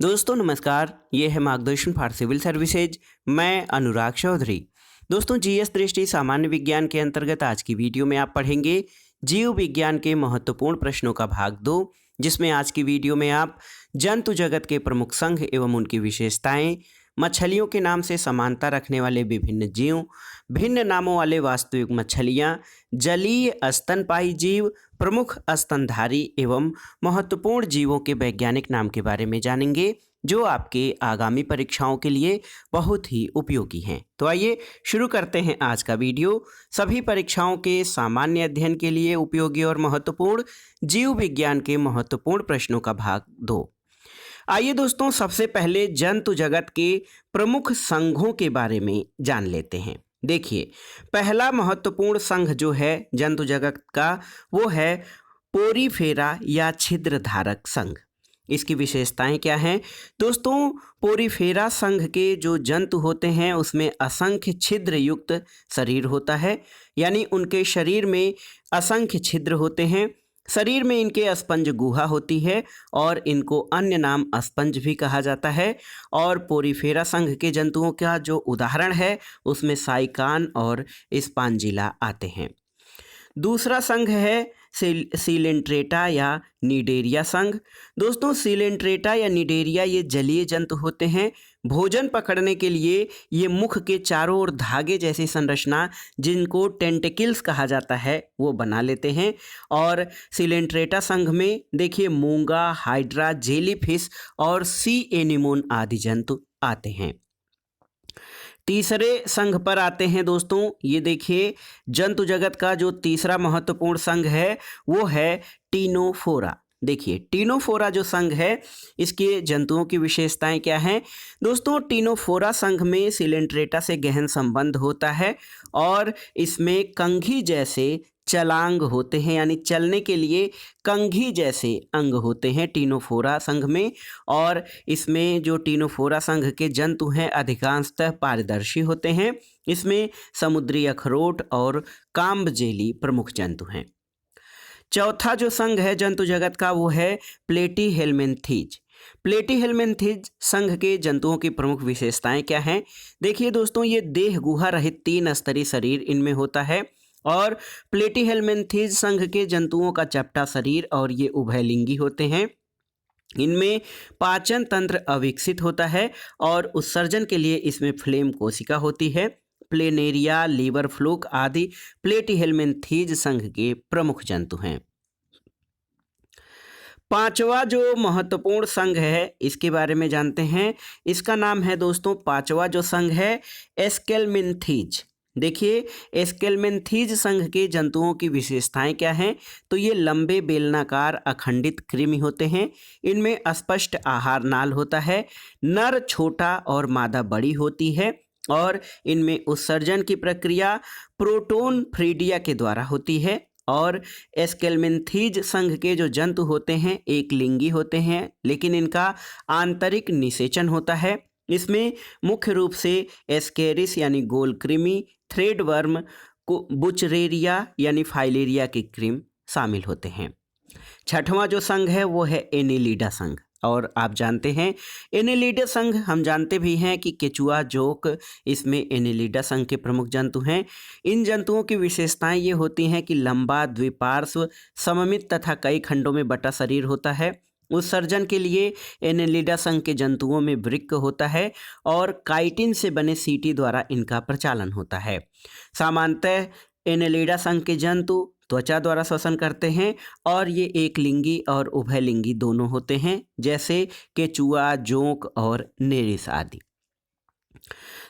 दोस्तों नमस्कार, ये है मार्गदर्शन फॉर सिविल सर्विसेज। मैं अनुराग चौधरी। दोस्तों जीएस दृष्टि सामान्य विज्ञान के अंतर्गत आज की वीडियो में आप पढ़ेंगे जीव विज्ञान के महत्वपूर्ण प्रश्नों का भाग 2, जिसमें आज की वीडियो में आप जंतु जगत के प्रमुख संघ एवं उनकी विशेषताएं, मछलियों के नाम से समानता रखने वाले विभिन्न जीव, भिन्न नामों वाले वास्तविक मछलियां, जलीय स्तनपायी जीव, प्रमुख स्तनधारी एवं महत्वपूर्ण जीवों के वैज्ञानिक नाम के बारे में जानेंगे, जो आपके आगामी परीक्षाओं के लिए बहुत ही उपयोगी हैं। तो आइए शुरू करते हैं आज का वीडियो। सभी परीक्षाओं के सामान्य अध्ययन के लिए उपयोगी और महत्वपूर्ण जीव विज्ञान के महत्वपूर्ण प्रश्नों का भाग 2। आइए दोस्तों, सबसे पहले जंतु जगत के प्रमुख संघों के बारे में जान लेते हैं। देखिए, पहला महत्वपूर्ण संघ जो है जंतु जगत का, वो है पोरीफेरा या छिद्र धारक संघ। इसकी विशेषताएं क्या हैं दोस्तों? पोरीफेरा संघ के जो जंतु होते हैं उसमें असंख्य छिद्र युक्त शरीर होता है, यानी उनके शरीर में असंख्य छिद्र होते हैं। शरीर में इनके अस्पंज गुहा होती है और इनको अन्य नाम अस्पंज भी कहा जाता है। और पोरीफेरा संघ के जंतुओं का जो उदाहरण है उसमें साइकान और स्पांजिला आते हैं। दूसरा संघ है सीलेंट्रेटा या निडेरिया संघ। दोस्तों सीलेंट्रेटा या निडेरिया ये जलीय जंतु होते हैं। भोजन पकड़ने के लिए ये मुख के चारों ओर धागे जैसी संरचना, जिनको टेंटिकल्स कहा जाता है, वो बना लेते हैं। और सीलेंट्रेटा संघ में देखिए मूंगा, हाइड्रा, जेलीफिश और सी एनीमोन आदि जंतु आते हैं। तीसरे संघ पर आते हैं दोस्तों। ये देखिए, जंतु जगत का जो तीसरा महत्वपूर्ण संघ है वो है टीनोफोरा। देखिए, टीनोफोरा जो संघ है, इसके जंतुओं की विशेषताएं क्या हैं दोस्तों? टीनोफोरा संघ में सिलेंट्रेटा से गहन संबंध होता है और इसमें कंघी जैसे चलांग होते हैं, यानी चलने के लिए कंघी जैसे अंग होते हैं टीनोफोरा संघ में। और इसमें जो टीनोफोरा संघ के जंतु हैं अधिकांशतः पारदर्शी होते हैं। इसमें समुद्री अखरोट और काम्बजेली प्रमुख जंतु हैं। चौथा जो संघ है जंतु जगत का, वो है प्लेटीहेल्मिन्थीज। प्लेटीहेल्मिन्थीज संघ के जंतुओं की प्रमुख विशेषताएं क्या हैं? देखिए दोस्तों, ये देह गुहा रहित 3 स्तरीय शरीर इनमें होता है। और प्लेटीहेल्मिन्थीज संघ के जंतुओं का चपटा शरीर और ये उभयलिंगी होते हैं। इनमें पाचन तंत्र अविकसित होता है और उत्सर्जन के लिए इसमें फ्लेम कोशिका होती है। प्लेनेरिया, लीवर फ्लूक आदि प्लेटीहेल्मिन्थीज संघ के प्रमुख जंतु हैं। पांचवा जो महत्वपूर्ण संघ है इसके बारे में जानते हैं। इसका नाम है दोस्तों, पांचवा जो संघ है एस्केल्मिन्थीज। देखिए, एस्केल्मिन्थीज संघ के जंतुओं की विशेषताएं क्या हैं? तो ये लंबे बेलनाकार अखंडित कृमि होते हैं। इनमें स्पष्ट आहार नाल होता है। नर छोटा और मादा बड़ी होती है और इनमें उत्सर्जन की प्रक्रिया प्रोटोन फ्रीडिया के द्वारा होती है। और एस्केल्मिन्थीज संघ के जो जंतु होते हैं एक लिंगी होते हैं, लेकिन इनका आंतरिक निषेचन होता है। इसमें मुख्य रूप से एस्केरिस यानी गोल कृमि, थ्रेड वर्म, बुचरेरिया यानी फाइलेरिया के कृमि शामिल होते हैं। छठवां जो संघ है वो है एनेलिडा संघ। और आप जानते हैं एनेलिडा संघ, हम जानते भी हैं कि केचुआ, जोक इसमें एनेलिडा संघ के प्रमुख जंतु हैं। इन जंतुओं की विशेषताएं ये होती हैं कि लंबा, द्विपार्श्व, सममित तथा कई खंडों में बटा शरीर होता है। उत्सर्जन के लिए एनेलिडा संघ के जंतुओं में वृक्क होता है और काइटिन से बने सीटी द्वारा इनका प्रचालन होता है। सामान्यतः एनेलिडा संघ के जंतु त्वचा द्वारा श्वसन करते हैं और ये एक लिंगी और उभयलिंगी दोनों होते हैं, जैसे केचुआ, जोंक और नेरिस आदि।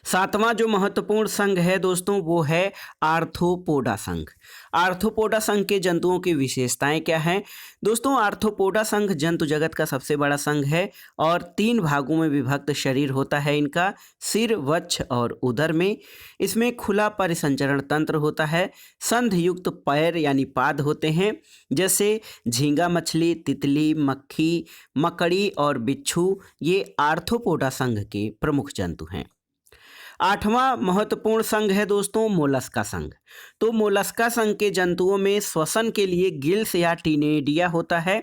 सातवां जो महत्वपूर्ण संघ है दोस्तों वो है आर्थ्रोपोडा संघ। आर्थ्रोपोडा संघ के जंतुओं की विशेषताएं क्या हैं दोस्तों? आर्थ्रोपोडा संघ जंतु जगत का सबसे बड़ा संघ है और 3 भागों में विभक्त शरीर होता है इनका, सिर, वक्ष और उदर में। इसमें खुला परिसंचरण तंत्र होता है। संध युक्त पैर यानी पाद होते हैं, जैसे झींगा मछली, तितली, मक्खी, मकड़ी और बिच्छू ये आर्थ्रोपोडा संघ के प्रमुख जंतु हैं। 8वां महत्वपूर्ण संघ है दोस्तों मोलस्का संघ। तो मोलस्का संघ के जंतुओं में श्वसन के लिए गिल्स या टिनेडिया होता है।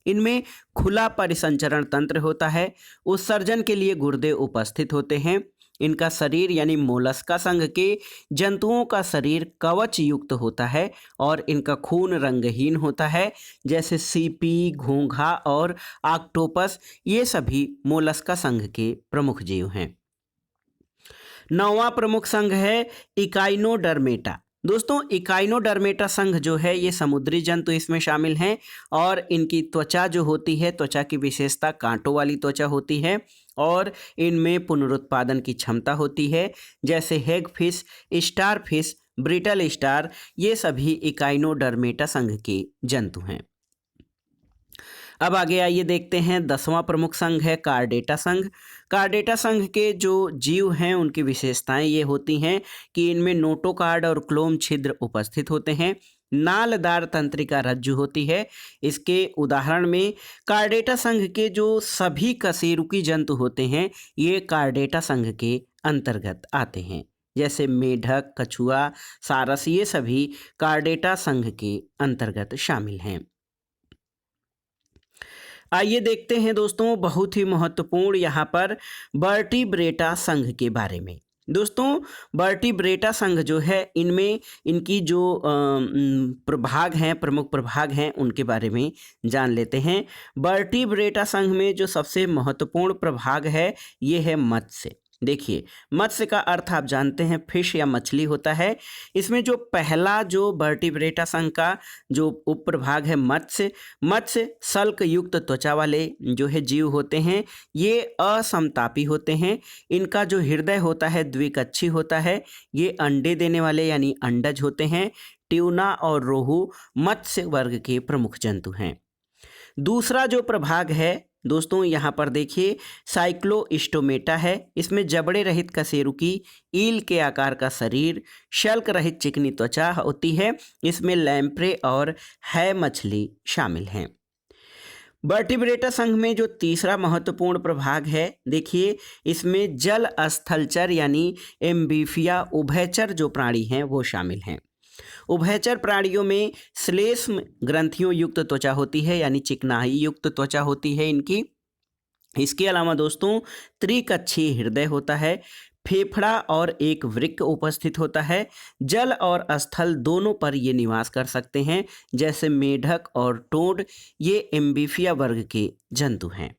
इनमें खुला परिसंचरण तंत्र होता है। उत्सर्जन के लिए गुर्दे उपस्थित होते हैं। इनका शरीर यानी मोलस्का संघ के जंतुओं का शरीर कवच युक्त होता है और इनका खून रंगहीन होता है। जैसे सीपी, घोंघा और ऑक्टोपस, ये सभी मोलस्का संघ के प्रमुख जीव हैं। 9वां प्रमुख संघ है इकाइनोडर्मेटा। दोस्तों, इकाइनोडर्मेटा संघ जो है ये समुद्री जंतु इसमें शामिल हैं और इनकी त्वचा जो होती है, त्वचा की विशेषता कांटों वाली त्वचा होती है और इनमें पुनरुत्पादन की क्षमता होती है। जैसे हेगफिश, स्टार फिश, ब्रिटल स्टार, ये सभी इकाइनोडर्मेटा संघ के जंतु हैं। अब आगे आइए देखते हैं 10वां प्रमुख संघ है कार्डेटा संघ। कार्डेटा संघ के जो जीव हैं उनकी विशेषताएं ये होती हैं कि इनमें नोटोकार्ड और क्लोम छिद्र उपस्थित होते हैं। नालदार तंत्रिका रज्जु होती है। इसके उदाहरण में कार्डेटा संघ के जो सभी कशेरुकी जंतु होते हैं ये कार्डेटा संघ के अंतर्गत आते हैं। जैसे मेढक, कछुआ, सारस, ये सभी कार्डेटा संघ के अंतर्गत शामिल हैं। आइए देखते हैं दोस्तों बहुत ही महत्वपूर्ण यहाँ पर वर्टिब्रेटा संघ के बारे में। दोस्तों, वर्टिब्रेटा संघ जो है इनमें इनकी जो प्रभाग हैं, प्रमुख प्रभाग हैं, उनके बारे में जान लेते हैं। वर्टिब्रेटा संघ में जो सबसे महत्वपूर्ण प्रभाग है ये है मत्स्य। देखिए, मत्स्य का अर्थ आप जानते हैं फिश या मछली होता है। इसमें जो पहला जो वर्टिब्रेटा संघ का जो उपप्रभाग है मत्स्य, मत्स्य सल्क युक्त त्वचा वाले जो है जीव होते हैं। ये असमतापी होते हैं। इनका जो हृदय होता है द्विकक्षी होता है। ये अंडे देने वाले यानी अंडज होते हैं। ट्यूना और रोहू मत्स्य वर्ग के प्रमुख जंतु हैं। दूसरा जो प्रभाग है दोस्तों यहाँ पर देखिए साइक्लोस्टोमेटा है। इसमें जबड़े रहित कशेरुकी, ईल के आकार का शरीर, शल्क रहित चिकनी त्वचा होती है। इसमें लैम्प्रे और है मछली शामिल हैं। वर्टिब्रेटा संघ में जो तीसरा महत्वपूर्ण प्रभाग है देखिए, इसमें जल स्थलचर यानी एम्फीबिया उभयचर जो प्राणी हैं वो शामिल हैं। उभयचर प्राणियों में श्लेष्म ग्रंथियों युक्त त्वचा होती है यानी चिकनाई युक्त त्वचा होती है इनकी। इसके अलावा दोस्तों त्रिकक्षीय हृदय होता है। फेफड़ा और एक वृक्क उपस्थित होता है। जल और स्थल दोनों पर ये निवास कर सकते हैं। जैसे मेढक और टोड, ये एम्फीबिया वर्ग के जंतु हैं।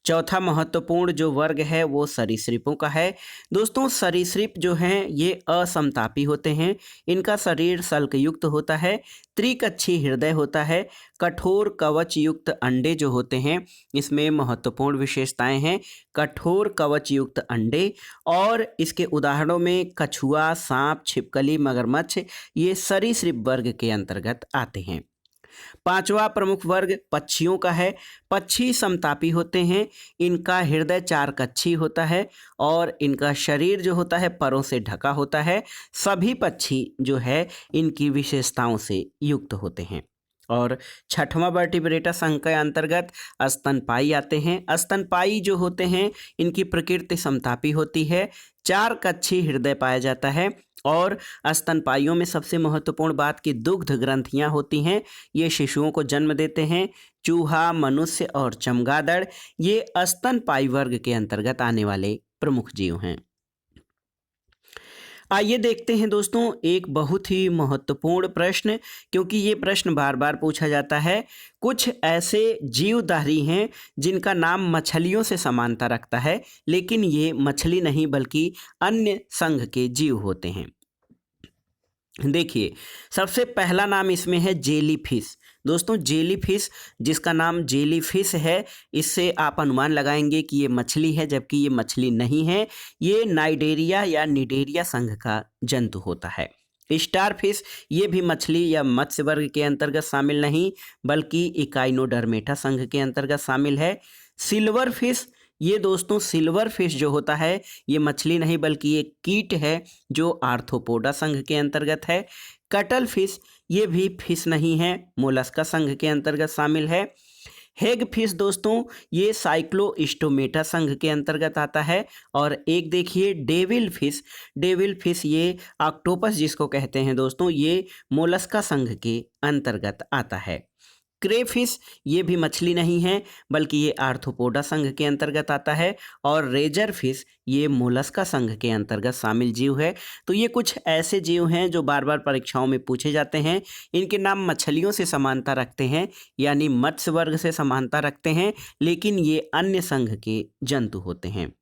चौथा महत्वपूर्ण जो वर्ग है वो सरीसृपों का है। दोस्तों, सरीसृप जो हैं ये असमतापी होते हैं। इनका शरीर सल्कयुक्त होता है। त्रिकक्षीय हृदय होता है। कठोर कवच युक्त अंडे जो होते हैं, इसमें महत्वपूर्ण विशेषताएं हैं कठोर कवच युक्त अंडे। और इसके उदाहरणों में कछुआ, सांप, छिपकली, मगरमच्छ, ये सरीसृप वर्ग के अंतर्गत आते हैं। पांचवा प्रमुख वर्ग पक्षियों का है। पक्षी समतापी होते हैं। इनका हृदय चार कक्षी होता है और इनका शरीर जो होता है परों से ढका होता है। सभी पक्षी जो है इनकी विशेषताओं से युक्त होते हैं। और छठवां वर्टिब्रेटा संघ के अंतर्गत स्तनपायी आते हैं। स्तनपायी जो होते हैं इनकी प्रकृति समतापी होती है। चार कक्षी हृदय पाया जाता है और स्तनपाइयों में सबसे महत्वपूर्ण बात की दुग्ध ग्रंथियां होती हैं। ये शिशुओं को जन्म देते हैं। चूहा, मनुष्य और चमगादड़, ये स्तनपायी वर्ग के अंतर्गत आने वाले प्रमुख जीव हैं। आइए देखते हैं दोस्तों एक बहुत ही महत्वपूर्ण प्रश्न, क्योंकि ये प्रश्न बार बार पूछा जाता है। कुछ ऐसे जीवधारी हैं जिनका नाम मछलियों से समानता रखता है, लेकिन ये मछली नहीं बल्कि अन्य संघ के जीव होते हैं। देखिए, सबसे पहला नाम इसमें है जेलीफिश। दोस्तों, जेलीफिश जिसका नाम जेलीफिश है, इससे आप अनुमान लगाएंगे कि ये मछली है, जबकि ये मछली नहीं है। ये नाइडेरिया या निडेरिया संघ का जंतु होता है। स्टारफिश, ये भी मछली या मत्स्य वर्ग के अंतर्गत शामिल नहीं बल्कि इकाइनोडर्मेटा संघ के अंतर्गत शामिल है। सिल्वर फिश, ये दोस्तों सिल्वर फिश जो होता है ये मछली नहीं बल्कि एक कीट है जो आर्थ्रोपोडा संघ के अंतर्गत है। कटल फिश, ये भी फिश नहीं है, मोलस्का संघ के अंतर्गत शामिल है। हेग फिश दोस्तों, ये साइक्लोस्टोमेटा संघ के अंतर्गत आता है। और एक देखिए डेविल फिश, डेविल फिश ये ऑक्टोपस जिसको कहते हैं दोस्तों, ये मोलस्का संघ के अंतर्गत आता है। क्रेफिश ये भी मछली नहीं है, बल्कि ये आर्थ्रोपोडा संघ के अंतर्गत आता है। और रेजर फिश ये मोलस्का संघ के अंतर्गत शामिल जीव है। तो ये कुछ ऐसे जीव हैं जो बार बार परीक्षाओं में पूछे जाते हैं। इनके नाम मछलियों से समानता रखते हैं, यानी मत्स्य वर्ग से समानता रखते हैं, लेकिन ये अन्य संघ के जंतु होते हैं।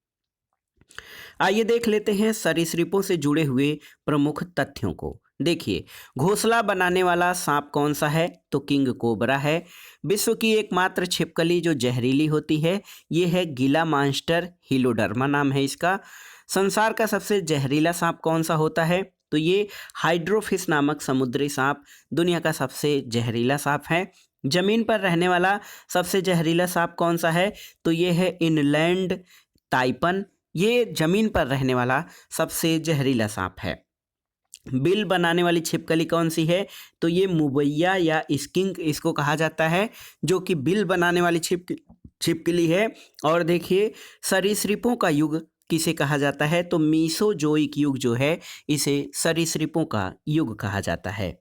आइए देख लेते हैं सरीसृपों से जुड़े हुए प्रमुख तथ्यों को। देखिए, घोंसला बनाने वाला सांप कौन सा है? तो किंग कोबरा है। विश्व की एकमात्र छिपकली जो जहरीली होती है ये है गीला मांस्टर हिलोडर्मा नाम है इसका। संसार का सबसे जहरीला सांप कौन सा होता है? तो ये हाइड्रोफिश नामक समुद्री सांप दुनिया का सबसे जहरीला सांप है। जमीन पर रहने वाला सबसे जहरीला सांप कौन सा है? तो ये है इनलैंड ताइपन। ये जमीन पर रहने वाला सबसे जहरीला सांप है। बिल बनाने वाली छिपकली कौन सी है? तो ये मुबैया या स्किंक इसको कहा जाता है, जो कि बिल बनाने वाली छिपकली है। और देखिए, सरीसृपों का युग किसे कहा जाता है? तो मीसोजोइक युग जो है इसे सरीसृपों का युग कहा जाता है।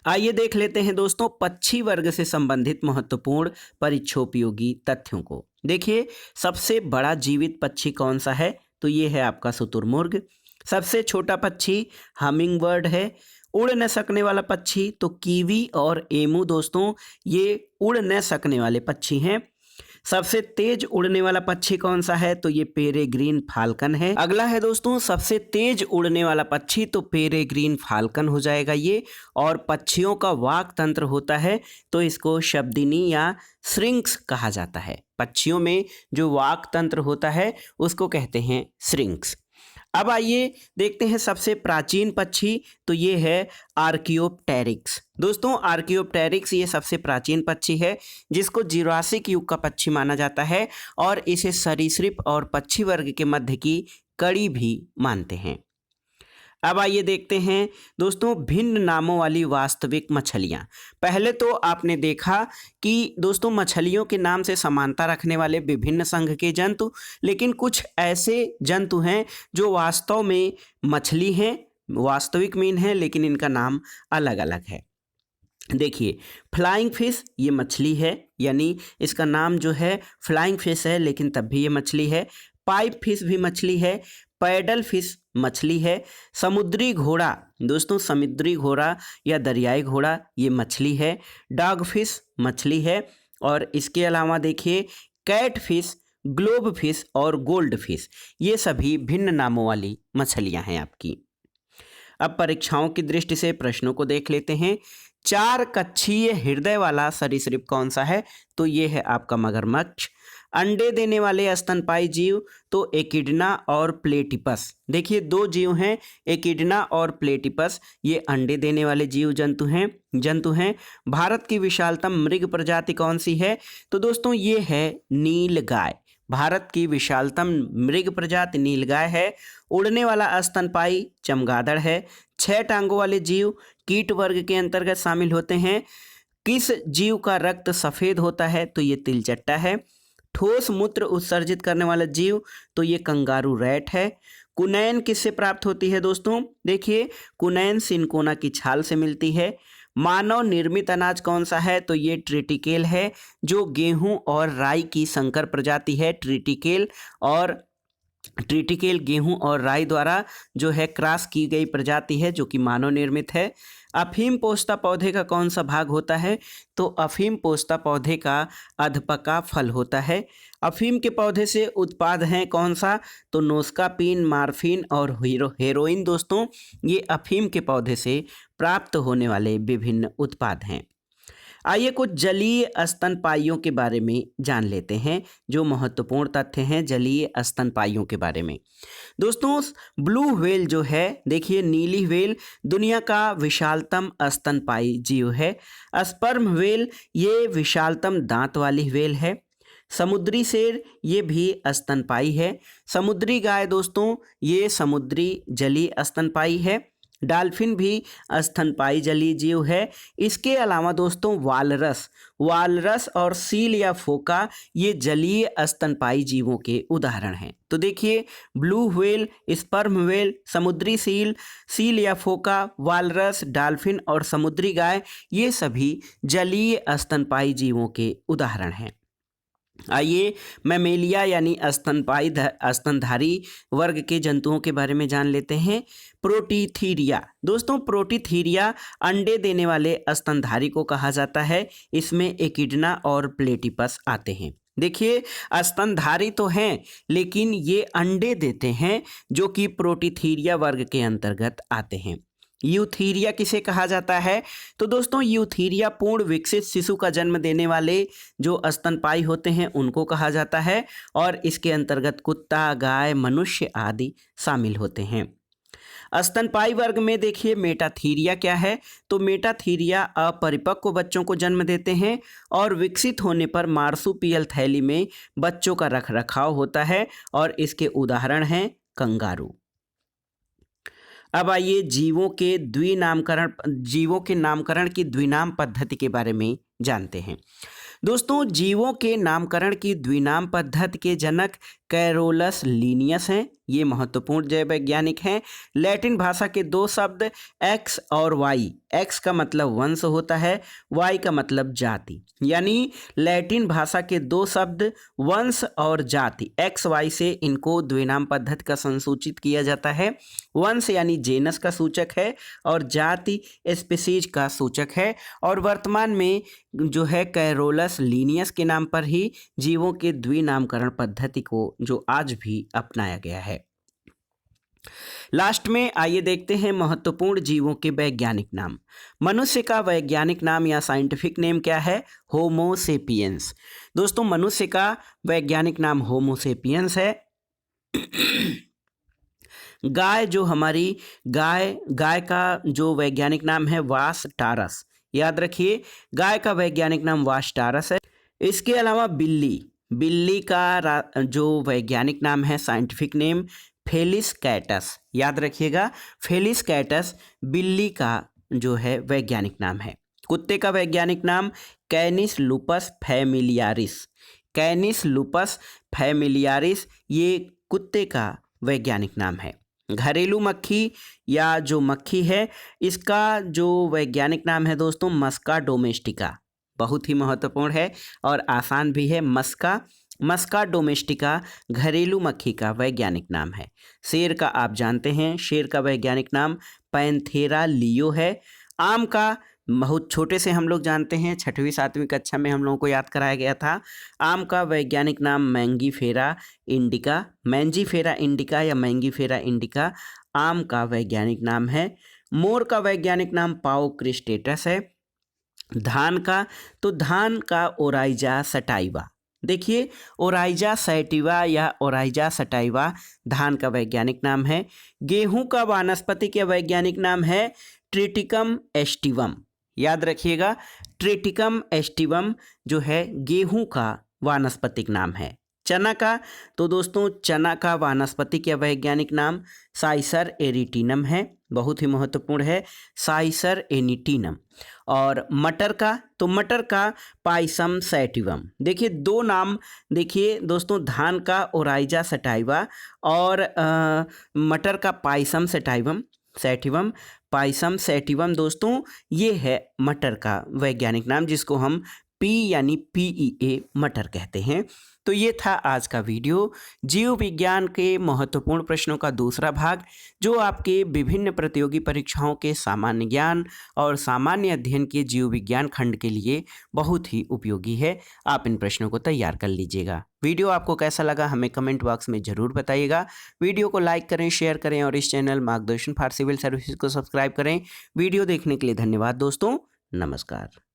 आइए देख लेते हैं दोस्तों पक्षी वर्ग से संबंधित महत्वपूर्ण परीक्षोपयोगी तथ्यों को। देखिए, सबसे बड़ा जीवित पक्षी कौन सा है? तो ये है आपका शुतुरमुर्ग। सबसे छोटा पक्षी हमिंग बर्ड है। उड़ न सकने वाला पक्षी तो कीवी और एमू दोस्तों ये उड़ न सकने वाले पक्षी हैं। सबसे तेज उड़ने वाला पक्षी कौन सा है? तो ये पेरेग्रीन फाल्कन है। अगला है दोस्तों सबसे तेज उड़ने वाला पक्षी, तो पेरेग्रीन फाल्कन हो जाएगा ये। और पक्षियों का वाक तंत्र होता है तो इसको शब्दिनी या श्रिंक्स कहा जाता है। पक्षियों में जो वाक तंत्र होता है उसको कहते हैं श्रिंक्स। अब आइए देखते हैं सबसे प्राचीन पक्षी, तो ये है आर्कियोप्टेरिक्स। दोस्तों आर्कियोप्टेरिक्स ये सबसे प्राचीन पक्षी है जिसको जुरासिक युग का पक्षी माना जाता है और इसे सरीसृप और पक्षी वर्ग के मध्य की कड़ी भी मानते हैं। अब आइए देखते हैं दोस्तों भिन्न नामों वाली वास्तविक मछलियाँ। पहले तो आपने देखा कि दोस्तों मछलियों के नाम से समानता रखने वाले विभिन्न संघ के जंतु, लेकिन कुछ ऐसे जंतु हैं जो वास्तव में मछली हैं, वास्तविक मीन है, लेकिन इनका नाम अलग अलग है। देखिए, फ्लाइंग फिश ये मछली है, यानी इसका नाम जो है फ्लाइंग फिश है, लेकिन तब भी ये मछली है। पाइप फिश भी मछली है। पैडल फिश मछली है। समुद्री घोड़ा दोस्तों, समुद्री घोड़ा या दरियाई घोड़ा ये मछली है। डॉग फिश मछली है। और इसके अलावा देखिए कैट फिश, ग्लोब फिश और गोल्ड फिश ये सभी भिन्न नामों वाली मछलियां हैं आपकी। अब परीक्षाओं की दृष्टि से प्रश्नों को देख लेते हैं। 4 कक्षीय हृदय वाला सरीसृप कौन सा है? तो ये है आपका मगरमच्छ। अंडे देने वाले स्तनपायी जीव तो एकिडना और प्लेटिपस। देखिए 2 जीव हैं, एकिडना और प्लेटिपस, ये अंडे देने वाले जीव जंतु हैं। भारत की विशालतम मृग प्रजाति कौन सी है? तो दोस्तों ये है नीलगाय। भारत की विशालतम मृग प्रजाति नीलगाय है। उड़ने वाला स्तनपायी चमगादड़ है। 6 टांगों वाले जीव कीट वर्ग के अंतर्गत शामिल होते हैं। किस जीव का रक्त सफ़ेद होता है? तो ये तिलचट्टा है। ठोस मूत्र उत्सर्जित करने वाला जीव तो ये कंगारू रैट है। कुनैन किससे प्राप्त होती है दोस्तों? देखिए कुनैन सिनकोना की छाल से मिलती है। मानव निर्मित अनाज कौन सा है? तो ये ट्रिटिकेल है, जो गेहूं और राई की संकर प्रजाति है। ट्रिटिकेल गेहूं और राई द्वारा जो है क्रॉस की गई प्रजाति है, जो कि मानव निर्मित है। अफीम पोस्ता पौधे का कौन सा भाग होता है? तो अफीम पोस्ता पौधे का अधपका फल होता है। अफीम के पौधे से उत्पाद हैं कौन सा? तो नोस्कापीन, मार्फिन और हेरोइन दोस्तों ये अफीम के पौधे से प्राप्त होने वाले विभिन्न उत्पाद हैं। आइए कुछ जलीय स्तनपायियों के बारे में जान लेते हैं, जो महत्वपूर्ण तथ्य हैं जलीय स्तनपायियों के बारे में। दोस्तों ब्लू व्हेल जो है, देखिए नीली व्हेल दुनिया का विशालतम स्तनपायी जीव है। स्पर्म व्हेल ये विशालतम दांत वाली व्हेल है। समुद्री शेर ये भी स्तनपायी है। समुद्री गाय दोस्तों ये समुद्री जलीय स्तनपायी है। डॉल्फिन भी स्तनपायी जलीय जीव है। इसके अलावा दोस्तों वालरस और सील या फोका ये जलीय स्तनपायी जीवों के उदाहरण हैं। तो देखिए, ब्लू व्हेल, स्पर्म व्हेल, समुद्री सील या फोका, वालरस, डॉल्फिन और समुद्री गाय ये सभी जलीय स्तनपायी जीवों के उदाहरण हैं। आइए मैमेलिया यानी स्तनधारी वर्ग के जंतुओं के बारे में जान लेते हैं। प्रोटीथीरिया, दोस्तों प्रोटीथीरिया अंडे देने वाले स्तनधारी को कहा जाता है। इसमें एकिडना और प्लेटिपस आते हैं। देखिए, स्तनधारी तो हैं लेकिन ये अंडे देते हैं, जो कि प्रोटीथीरिया वर्ग के अंतर्गत आते हैं। यूथीरिया किसे कहा जाता है? तो दोस्तों यूथीरिया पूर्ण विकसित शिशु का जन्म देने वाले जो स्तनपायी होते हैं उनको कहा जाता है, और इसके अंतर्गत कुत्ता, गाय, मनुष्य आदि शामिल होते हैं। स्तनपायी वर्ग में देखिए मेटाथीरिया क्या है? तो मेटाथीरिया अपरिपक्व बच्चों को जन्म देते हैं और विकसित होने पर मार्सुपियल थैली में बच्चों का रखरखाव होता है, और इसके उदाहरण हैं कंगारू। अब आइए जीवों के नामकरण की द्विनाम पद्धति के बारे में जानते हैं। दोस्तों, जीवों के नामकरण की द्विनाम पद्धति के जनक कैरोलस लीनियस हैं। ये महत्वपूर्ण जैव वैज्ञानिक हैं। लैटिन भाषा के दो शब्द एक्स और वाई, एक्स का मतलब वंश होता है, वाई का मतलब जाति, यानी लैटिन भाषा के दो शब्द वंश और जाति एक्स वाई से इनको द्विनाम पद्धति का संसूचित किया जाता है। वंश यानी जेनस का सूचक है और जाति स्पीशीज का सूचक है, और वर्तमान में जो है कैरोलस लीनियस के नाम पर ही जीवों के द्विनामकरण पद्धति को जो आज भी अपनाया गया है। लास्ट में आइए देखते हैं महत्वपूर्ण जीवों के वैज्ञानिक नाम। मनुष्य का वैज्ञानिक नाम या साइंटिफिक नेम क्या है? होमो सेपियंस। दोस्तों, मनुष्य का वैज्ञानिक नाम होमो सेपियंस है। गाय का जो वैज्ञानिक नाम है वासटारस। याद रखिए, गाय का वैज्ञानिक नाम वासटारस है। इसके अलावा बिल्ली का जो वैज्ञानिक नाम है, साइंटिफिक नेम फेलिस कैटस। याद रखिएगा, फेलिस कैटस बिल्ली का जो है वैज्ञानिक नाम है। कुत्ते का वैज्ञानिक नाम कैनिस लूपस फैमिलियारिस, ये कुत्ते का वैज्ञानिक नाम है। घरेलू मक्खी या जो मक्खी है, इसका जो वैज्ञानिक नाम है दोस्तों मस्का डोमेस्टिका। बहुत ही महत्वपूर्ण है और आसान भी है। मस्का डोमेस्टिका घरेलू मक्खी का वैज्ञानिक नाम है। शेर का आप जानते हैं, शेर का वैज्ञानिक नाम पैंथेरा लियो है। आम का बहुत छोटे से हम लोग जानते हैं, 6वीं 7वीं कक्षा में हम लोगों को याद कराया गया था। आम का वैज्ञानिक नाम मैंजीफेरा इंडिका या मैंजीफेरा इंडिका आम का वैज्ञानिक नाम है। मोर का वैज्ञानिक नाम पाओ क्रिस्टेटस है। धान का ओराइजा सटाइवा। देखिए, ओराइजा सैटिवा या ओराइजा सटाइवा धान का वैज्ञानिक नाम है। गेहूं का वानस्पतिक के वैज्ञानिक नाम है ट्रिटिकम एस्टिवम। याद रखिएगा, ट्रिटिकम एस्टिवम जो है गेहूं का वानस्पतिक नाम है। चना का वानस्पतिक या वैज्ञानिक नाम साइसर एरिटिनम है। बहुत ही महत्वपूर्ण है, साइसर एनिटिनम। और मटर का पाइसम सैटिवम। देखिए, दो नाम देखिए दोस्तों, धान का ओराइजा सटाइवा और मटर का पाइसम सैटिवम पाइसम सैटिवम दोस्तों, ये है मटर का वैज्ञानिक नाम, जिसको हम यानी PEA मटर कहते हैं। तो ये था आज का वीडियो, जीव विज्ञान के महत्वपूर्ण प्रश्नों का दूसरा भाग, जो आपके विभिन्न प्रतियोगी परीक्षाओं के सामान्य ज्ञान और सामान्य अध्ययन के जीव विज्ञान खंड के लिए बहुत ही उपयोगी है। आप इन प्रश्नों को तैयार कर लीजिएगा। वीडियो आपको कैसा लगा हमें कमेंट बॉक्स में ज़रूर बताइएगा। वीडियो को लाइक करें, शेयर करें और इस चैनल मार्गदर्शन फॉर सिविल सर्विसेज को सब्सक्राइब करें। वीडियो देखने के लिए धन्यवाद दोस्तों। नमस्कार।